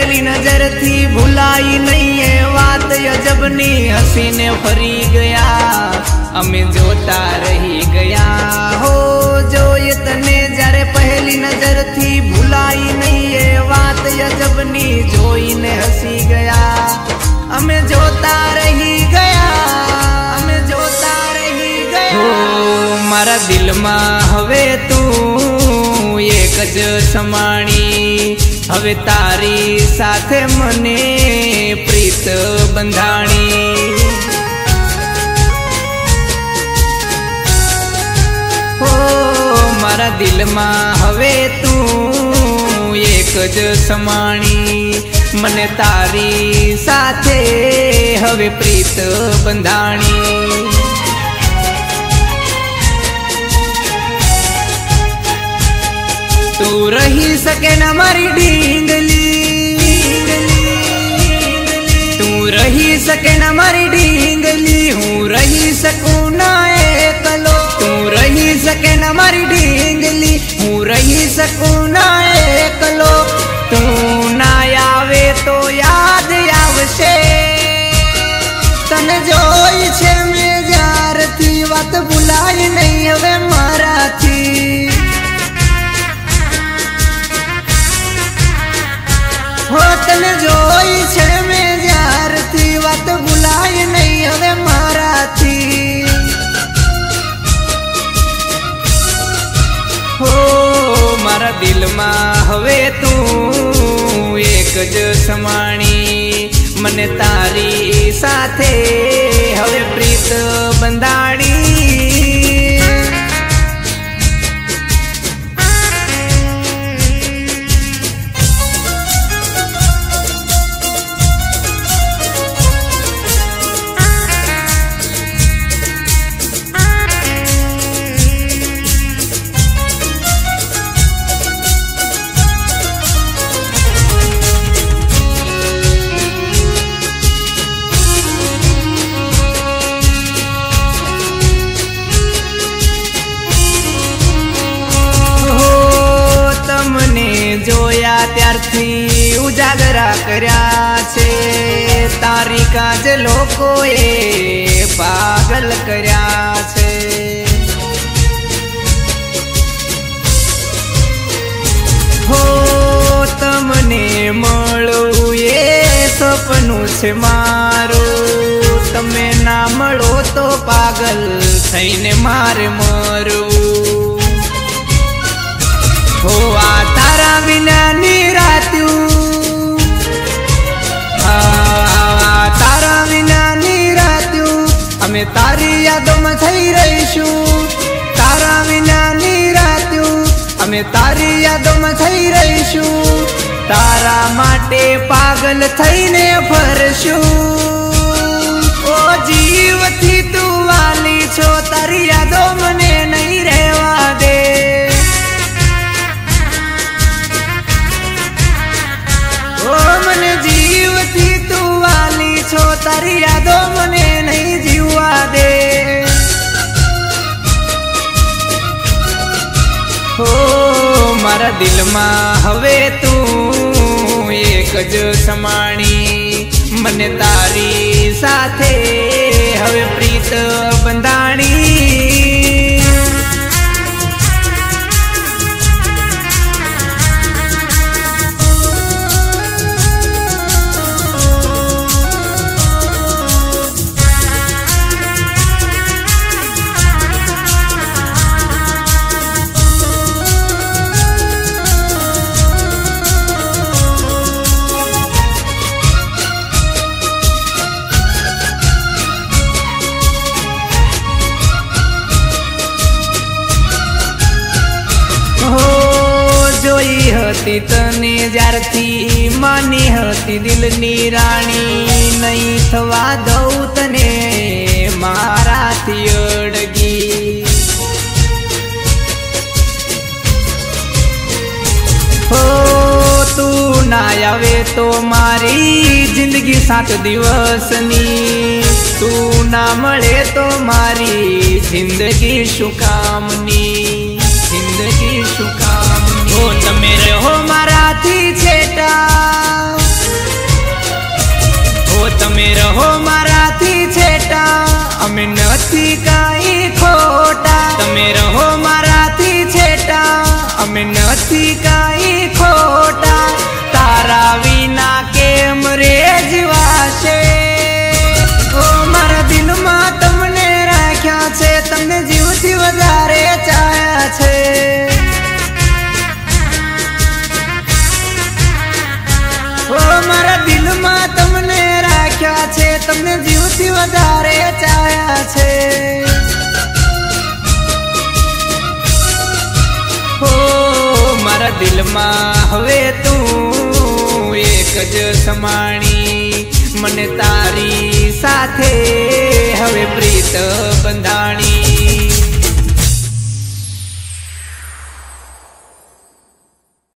पहली नजर थी भुलाई नहीं है बात अजबनी हसीने फरी गया अमे जोता रही गया हो जो ये तने जरे पहली नजर थी भुलाई नहीं है बात अजबनी जोईने हसी गया अमे जोता रही गया अमे जोता रही गया हो मारा दिल में हवे तू एक ज समाणी हवे तारी साथे मने प्रीत बंधाणी हो मारा दिल में हवे तू एक ज समाणी मने तारी साथे हवे प्रीत बंधाणी तू रही सके न मारी ढींगली तू रही सके न मारी ढींगली हूँ रही सकूँ ना एकलो तू रही सके न मारी ढींगली हूँ रही सकूँ ना एकलो तू ना आवे तो याद आवशे तने जोई छे में जार थी बात भुलाई नहीं हवे माराथी हो तने जोई छे में जार थी बात भुलाई नहीं हवे माराथी हो मारा दिल में हवे तू एक ज समाणी मने तारी साथे हवे प्रीत बंधाणी जोया त्यारथी उजागरा कर्या छे तारी काज लोकोए पागल कर्या छे हो तमने मळू ए सपनु छे मारू तमे ना मळो तो पागल थईने मारे मरू हो आ तारा विना निरात्यू तारा विना निरात्यू अमे तारी यादों में थई रहीशू तारा विना निरात्यू अमे तारी यादों में थई रहीशू तारा माटे पागल थईने फरशू ओ जीव थी तू वाली छो तारी यादों मने नहीं रहवा दे जीव थी तू वाली छो तारी यादों मने नहीं जीवा दे हो मारा दिल में हवे तू एक ज समाणी मने तारी साथे हवे प्रीत बंधाणी જોઈ હતી તને જ્યારથી માની હતી દિલની રાણી નહીં થવા દઉં તને મારાથી અડગી હો તું ના આવે તો મારી જિંદગી 7 દિવસની તું ના મળે તો મારી જિંદગી શું કામની જિંદગી શું કામની हो तमे रहो माराथी छेटा રહો મારાથી છેટા, અમે નથી કાંઈ ખોટા. તમે રહો મારાથી છેટા, અમે નથી કાંઈ ખોટા. તારા વિના કેમ રે જીવાશે? ઓ મારા દિલમાં તમને રાખ્યા છે, તમને જીવથી વધારે ચાહ્યા છે. ઓ મારા દિલમાં તમને રાખ્યા છે, તમને જીવથી વધારે ચાહ્યા છે. ઓ મારા દિલમાં હવે તું એક જ સમાણી, મને તારી સાથે હવે પ્રીત બંધાણી.